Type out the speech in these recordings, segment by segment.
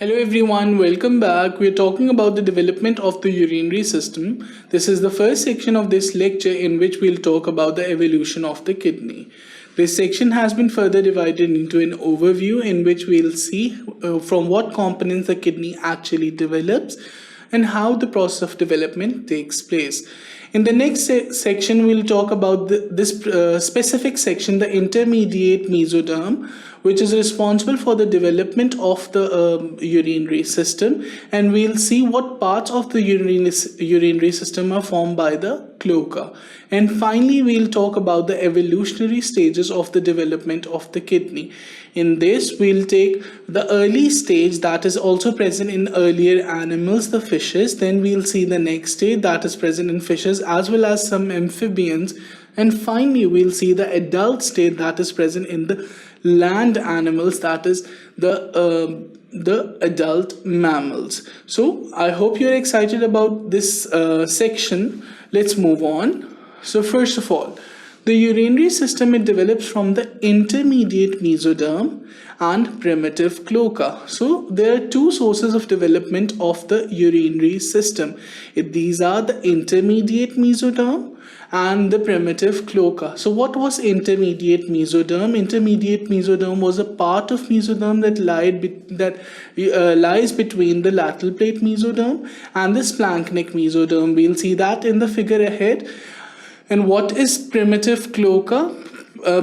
Hello everyone, welcome back. We're talking about the development of the urinary system. This is the first section of this lecture in which we'll talk about the evolution of the kidney. This section has been further divided into an overview in which we'll see from what components the kidney actually develops and how the process of development takes place. In the next section, we'll talk about this specific section, the intermediate mesoderm, which is responsible for the development of the urinary system, and we'll see what parts of the urinary system are formed by the cloaca. And finally, we'll talk about the evolutionary stages of the development of the kidney. In this, we'll take the early stage that is also present in earlier animals, the fishes. Then we'll see the next stage that is present in fishes as well as some amphibians. And finally, we'll see the adult state that is present in the land animals, that is the adult mammals. So I hope you're excited about this section. Let's move on. So first of all, the urinary system, it develops from the intermediate mesoderm and primitive cloaca. So there are two sources of development of the urinary system. These are the intermediate mesoderm and the primitive cloaca. So what was intermediate mesoderm? Intermediate mesoderm was a part of mesoderm that lies between the lateral plate mesoderm and the splanchnic mesoderm. We'll see that in the figure ahead. And what is primitive cloaca?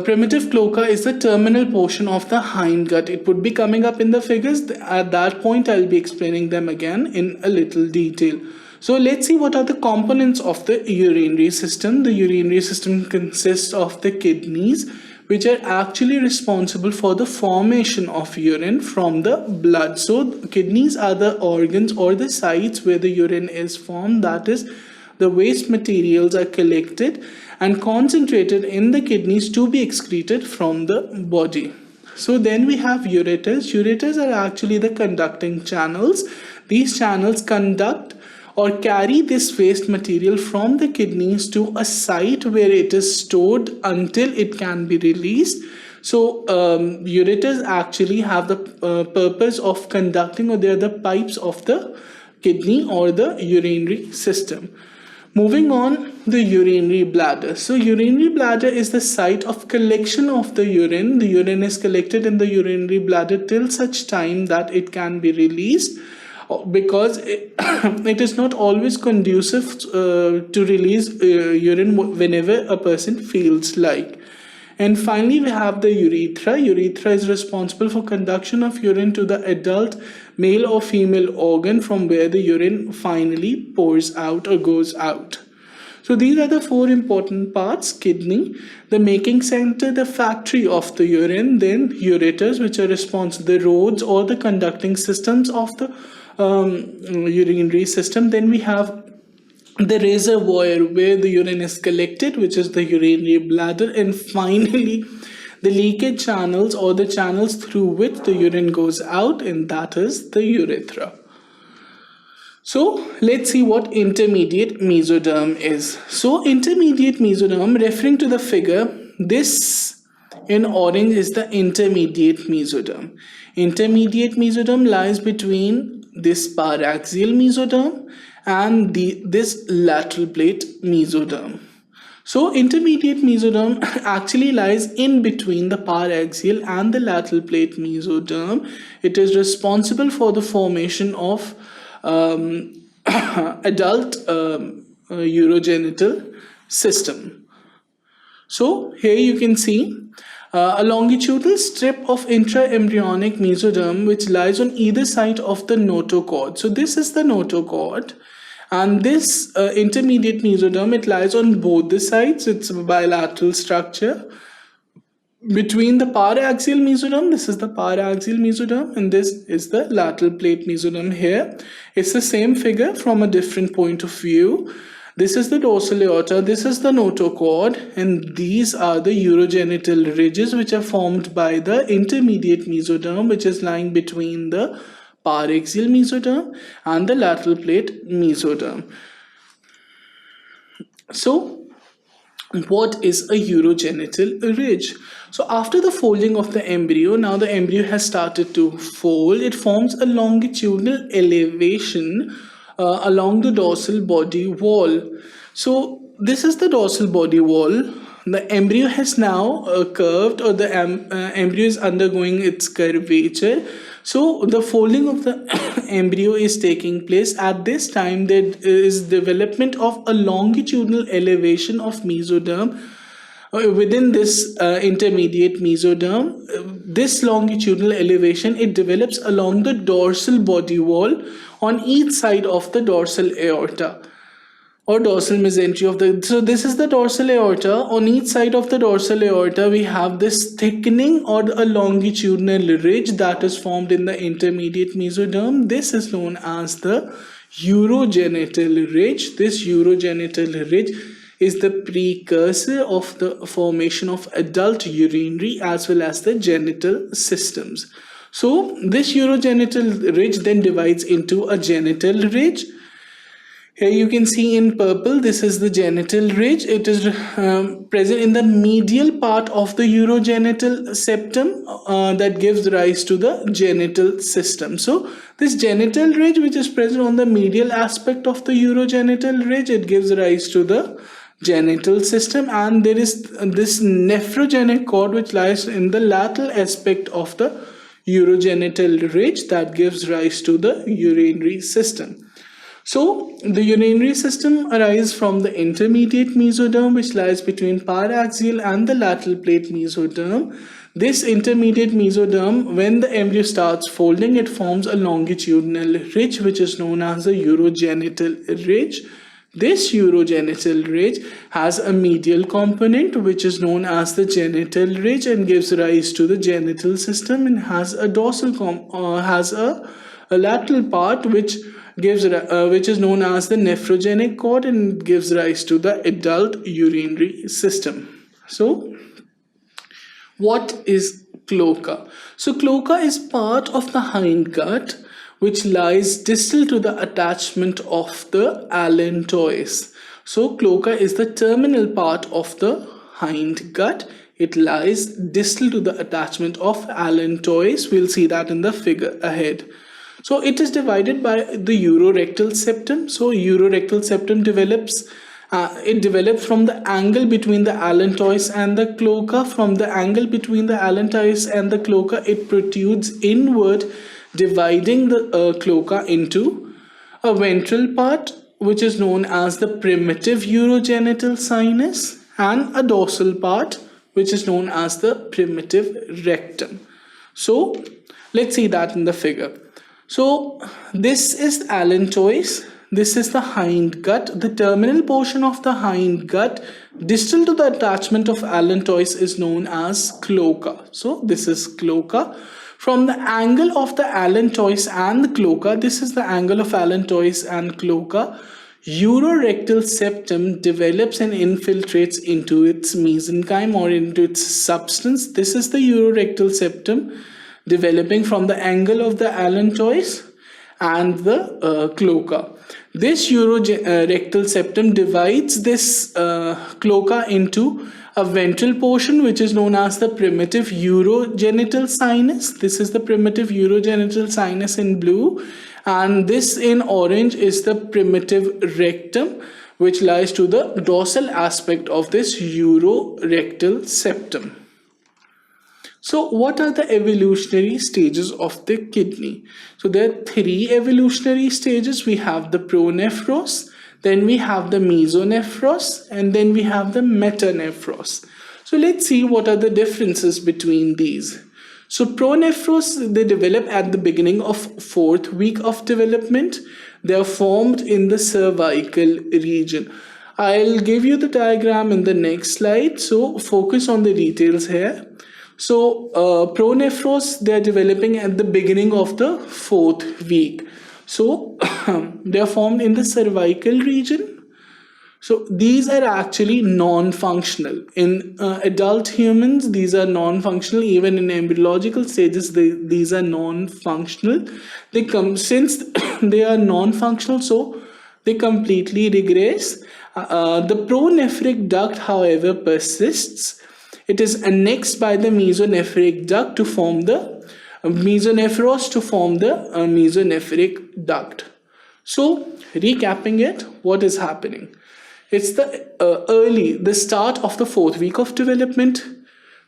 Primitive cloaca is the terminal portion of the hindgut. It would be coming up in the figures. At that point, I'll be explaining them again in a little detail. So let's see what are the components of the urinary system. The urinary system consists of the kidneys, which are actually responsible for the formation of urine from the blood. So kidneys are the organs or the sites where the urine is formed. That is, the waste materials are collected and concentrated in the kidneys to be excreted from the body. So then we have ureters. Ureters are actually the conducting channels. These channels conduct or carry this waste material from the kidneys to a site where it is stored until it can be released. So ureters actually have the purpose of conducting, or they are the pipes of the kidney or the urinary system. Moving on, the urinary bladder. So urinary bladder is the site of collection of the urine. The urine is collected in the urinary bladder till such time that it can be released, because it is not always conducive to release urine whenever a person feels like. And finally, we have the urethra. Urethra is responsible for conduction of urine to the adult male or female organ from where the urine finally pours out or goes out. So these are the four important parts: kidney, the making center, the factory of the urine, then ureters, which are responsible, the roads or the conducting systems of the urinary system. Then we have the reservoir where the urine is collected, which is the urinary bladder. And finally, the leakage channels or the channels through which the urine goes out, and that is the urethra. So let's see what intermediate mesoderm is. So intermediate mesoderm, referring to the figure, this in orange is the intermediate mesoderm. Intermediate mesoderm lies between this paraxial mesoderm and this lateral plate mesoderm. So intermediate mesoderm actually lies in between the paraxial and the lateral plate mesoderm. It is responsible for the formation of adult urogenital system. So here you can see a longitudinal strip of intraembryonic mesoderm which lies on either side of the notochord. So this is the notochord, and this intermediate mesoderm, it lies on both the sides. It's a bilateral structure. Between the paraxial mesoderm, this is the paraxial mesoderm, and this is the lateral plate mesoderm here. It's the same figure from a different point of view. This is the dorsal aorta, this is the notochord, and these are the urogenital ridges which are formed by the intermediate mesoderm, which is lying between the paraxial mesoderm and the lateral plate mesoderm. So what is a urogenital ridge? So after the folding of the embryo, now the embryo has started to fold. It forms a longitudinal elevation along the dorsal body wall. So this is the dorsal body wall. The embryo has now curved, or the embryo is undergoing its curvature. So the folding of the embryo is taking place. At this time, there is development of a longitudinal elevation of mesoderm within this intermediate mesoderm. This longitudinal elevation, it develops along the dorsal body wall on each side of the dorsal aorta or dorsal mesentery of the. So this is the dorsal aorta. On each side of the dorsal aorta, we have this thickening or a longitudinal ridge that is formed in the intermediate mesoderm. This is known as the urogenital ridge. This urogenital ridge is the precursor of the formation of adult urinary as well as the genital systems. So this urogenital ridge then divides into a genital ridge. Here you can see in purple, this is the genital ridge. It is present in the medial part of the urogenital septum that gives rise to the genital system. So this genital ridge, which is present on the medial aspect of the urogenital ridge, it gives rise to the genital system. And there is this nephrogenic cord which lies in the lateral aspect of the urogenital ridge that gives rise to the urinary system. So the urinary system arises from the intermediate mesoderm, which lies between paraxial and the lateral plate mesoderm. This intermediate mesoderm, when the embryo starts folding, it forms a longitudinal ridge which is known as the urogenital ridge. This urogenital ridge has a medial component which is known as the genital ridge and gives rise to the genital system, and has a dorsal a lateral part which is known as the nephrogenic cord and gives rise to the adult urinary system. So what is cloaca? So cloaca is part of the hindgut which lies distal to the attachment of the allantois. So cloaca is the terminal part of the hindgut. It lies distal to the attachment of allantois. We'll see that in the figure ahead. So it is divided by the urorectal septum. So urorectal septum develops from the angle between the allantois and the cloaca. From the angle between the allantois and the cloaca, it protrudes inward, dividing the cloaca into a ventral part which is known as the primitive urogenital sinus and a dorsal part which is known as the primitive rectum. So let's see that in the figure. So this is allantois, this is the hindgut. The terminal portion of the hindgut distal to the attachment of allantois is known as cloaca. So this is cloaca. From the angle of the allantois and the cloaca, this is the angle of allantois and cloaca, urorectal septum develops and infiltrates into its mesenchyme or into its substance. This is the urorectal septum developing from the angle of the allantois and the cloaca. This urorectal septum divides this cloaca into a ventral portion which is known as the primitive urogenital sinus. This is the primitive urogenital sinus in blue, and this in orange is the primitive rectum which lies to the dorsal aspect of this urorectal septum. So what are the evolutionary stages of the kidney? So there are three evolutionary stages. We have the pronephros, then we have the mesonephros, and then we have the metanephros. So let's see what are the differences between these. So pronephros, they develop at the beginning of 4th week of development. They are formed in the cervical region. I'll give you the diagram in the next slide, so focus on the details here. So pronephros, they are developing at the beginning of the 4th week. So they are formed in the cervical region. So these are actually non-functional. In adult humans, these are non-functional. Even in embryological stages, these are non-functional. Since they are non-functional, so they completely regress, The pronephric duct, however, persists. It is annexed by the mesonephric duct to form the mesonephros to form the mesonephric duct. So, recapping it, what is happening? It's the start of the 4th week of development.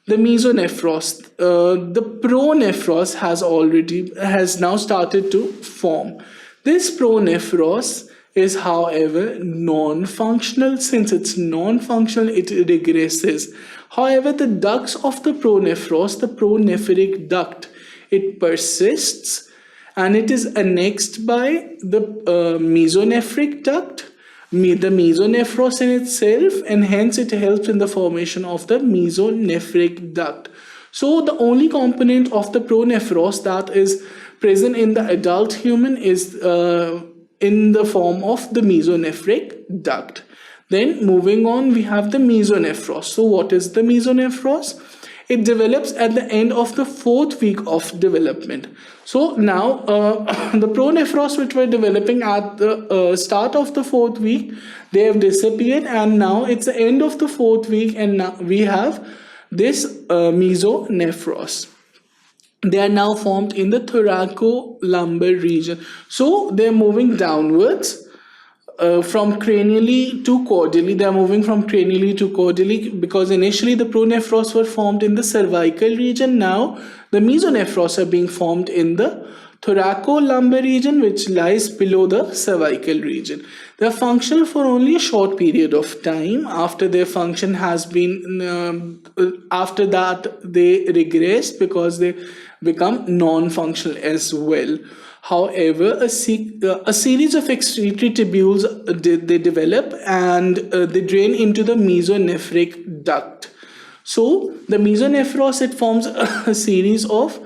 The mesonephros, the pronephros has now started to form. This pronephros is, however, non-functional. Since it's non-functional, it regresses. However, the ducts of the pronephros, the pronephric duct, it persists, and it is annexed by the mesonephric duct, the mesonephros in itself, and hence it helps in the formation of the mesonephric duct. So the only component of the pronephros that is present in the adult human is in the form of the mesonephric duct. Then moving on, we have the mesonephros. So what is the mesonephros? It develops at the end of the 4th week of development. So now the pronephros which were developing at the start of the 4th week, they have disappeared, and now it's the end of the 4th week, and now we have this mesonephros. They are now formed in the thoracolumbar region. So they're moving downwards from cranially to caudally. They are moving from cranially to caudally because initially the pronephros were formed in the cervical region. Now the mesonephros are being formed in the thoracolumbar region, which lies below the cervical region. They are functional for only a short period of time. After their function has been, after that they regress because they become non-functional as well. However, a series of excretory tubules they develop, and they drain into the mesonephric duct. So the mesonephros, it forms a series of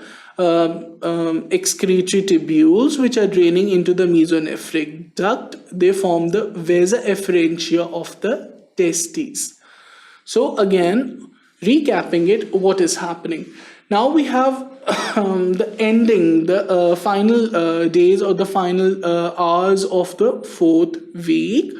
excretory tubules which are draining into the mesonephric duct. They form the vasa efferentia of the testes. So again, recapping it, what is happening? Now we have the ending, the final days or the final hours of the 4th week.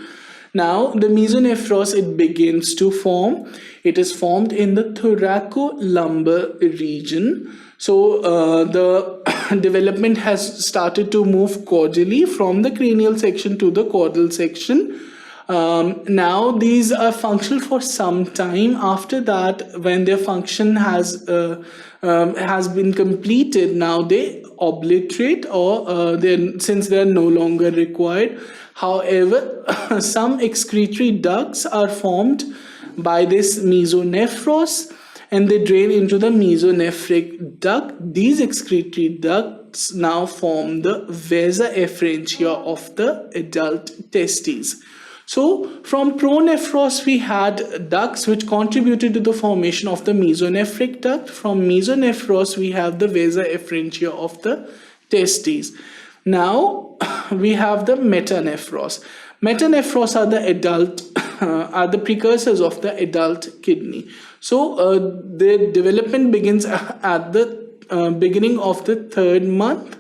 Now the mesonephros, it begins to form. It is formed in the thoracolumbar region. So the development has started to move caudally from the cranial section to the caudal section. Now these are functional for some time. After that, when their function has been completed, now they obliterate, or since they are no longer required. However, some excretory ducts are formed by this mesonephros, and they drain into the mesonephric duct. These excretory ducts now form the vasa efferentia of the adult testes. So from pronephros we had ducts which contributed to the formation of the mesonephric duct. From mesonephros we have the vasa efferentia of the testes. Now we have the metanephros. Metanephros are the adult are the precursors of the adult kidney. So the development begins at the beginning of the 3rd month.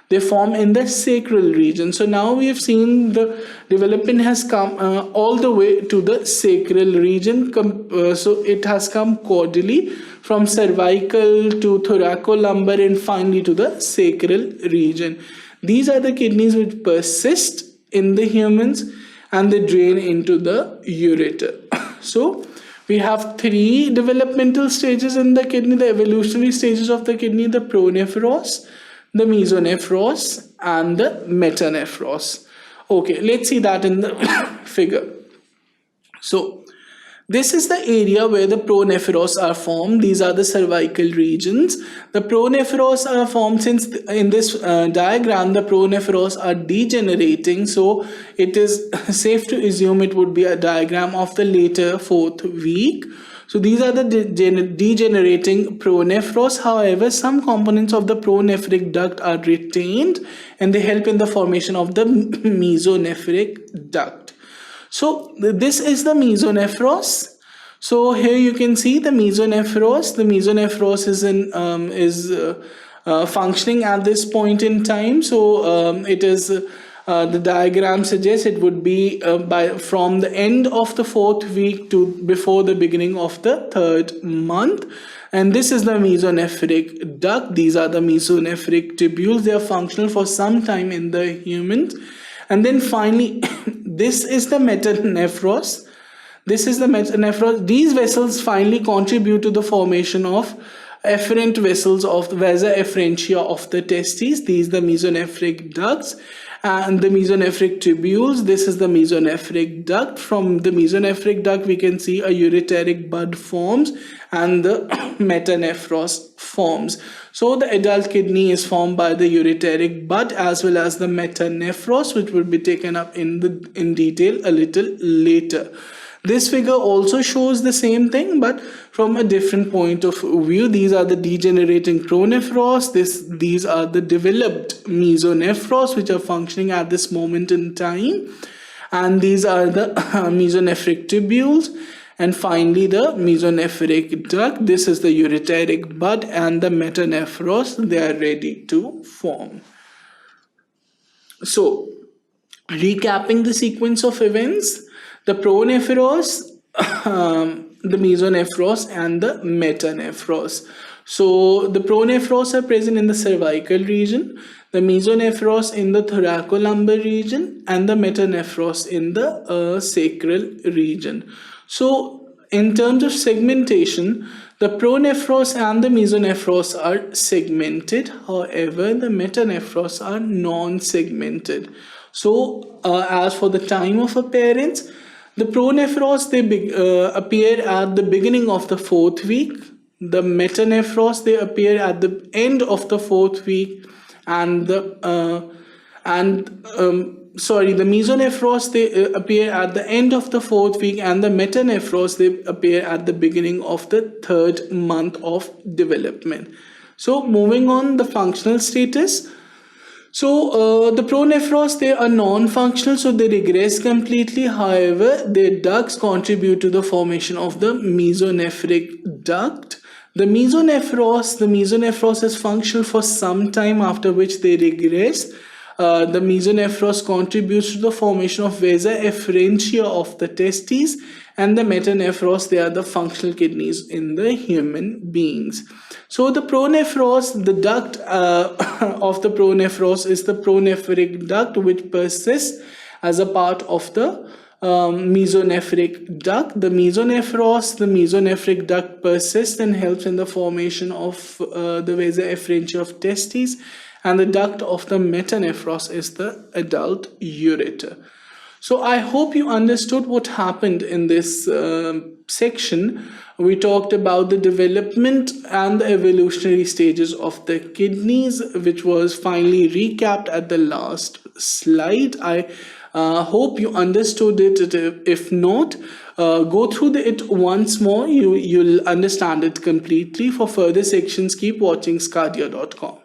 They form in the sacral region. So now we have seen the development has come all the way to the sacral region. So it has come caudally from cervical to thoracolumbar and finally to the sacral region. These are the kidneys which persist in the humans, and they drain into the ureter. So we have 3 developmental stages in the kidney, the evolutionary stages of the kidney: the pronephros, the mesonephros, and the metanephros. Okay, let's see that in the figure. So this is the area where the pronephros are formed. These are the cervical regions. The pronephros are formed since in this diagram the pronephros are degenerating. So it is safe to assume it would be a diagram of the later 4th week. So these are the degenerating pronephros. However, some components of the pronephric duct are retained, and they help in the formation of the mesonephric duct. So this is the mesonephros. So here you can see the mesonephros. The mesonephros is functioning at this point in time. So it is The diagram suggests it would be from the end of the 4th week to before the beginning of the 3rd month. And this is the mesonephric duct. These are the mesonephric tubules. They are functional for some time in the humans. And then finally, this is the metanephros. This is the metanephros. These vessels finally contribute to the formation of efferent vessels of the vasa efferentia of the testes. These are the mesonephric ducts. And the mesonephric tubules, this is the mesonephric duct. From the mesonephric duct, we can see a ureteric bud forms and the metanephros forms. So the adult kidney is formed by the ureteric bud as well as the metanephros, which will be taken up in detail a little later. This figure also shows the same thing, but from a different point of view. These are the degenerating pronephros. These are the developed mesonephros, which are functioning at this moment in time. And these are the mesonephric tubules. And finally, the mesonephric duct. This is the ureteric bud and the metanephros. They are ready to form. So, recapping the sequence of events. The pronephros, the mesonephros, and the metanephros. So the pronephros are present in the cervical region, the mesonephros in the thoracolumbar region, and the metanephros in the sacral region. So in terms of segmentation, the pronephros and the mesonephros are segmented. However, the metanephros are non-segmented. So as for the time of appearance, the pronephros, they appear at the beginning of the 4th week. The metanephros, they appear at the end of the 4th week, and the mesonephros, they appear at the end of the 4th week, and the metanephros, they appear at the beginning of the 3rd month of development. So moving on, the functional status. So the pronephros, they are non-functional, so they regress completely. However, their ducts contribute to the formation of the mesonephric duct. The mesonephros is functional for some time, after which they regress. The mesonephros contributes to the formation of vasa efferentia of the testes, and the metanephros, they are the functional kidneys in the human beings. So the pronephros, the duct of the pronephros is the pronephric duct, which persists as a part of the mesonephric duct. The mesonephric duct persists and helps in the formation of the vasa efferentia of testes, and the duct of the metanephros is the adult ureter. So I hope you understood what happened in this section. We talked about the development and the evolutionary stages of the kidneys, which was finally recapped at the last slide. I hope you understood it. If not, go through it once more. You'll understand it completely. For further sections, keep watching sqadia.com.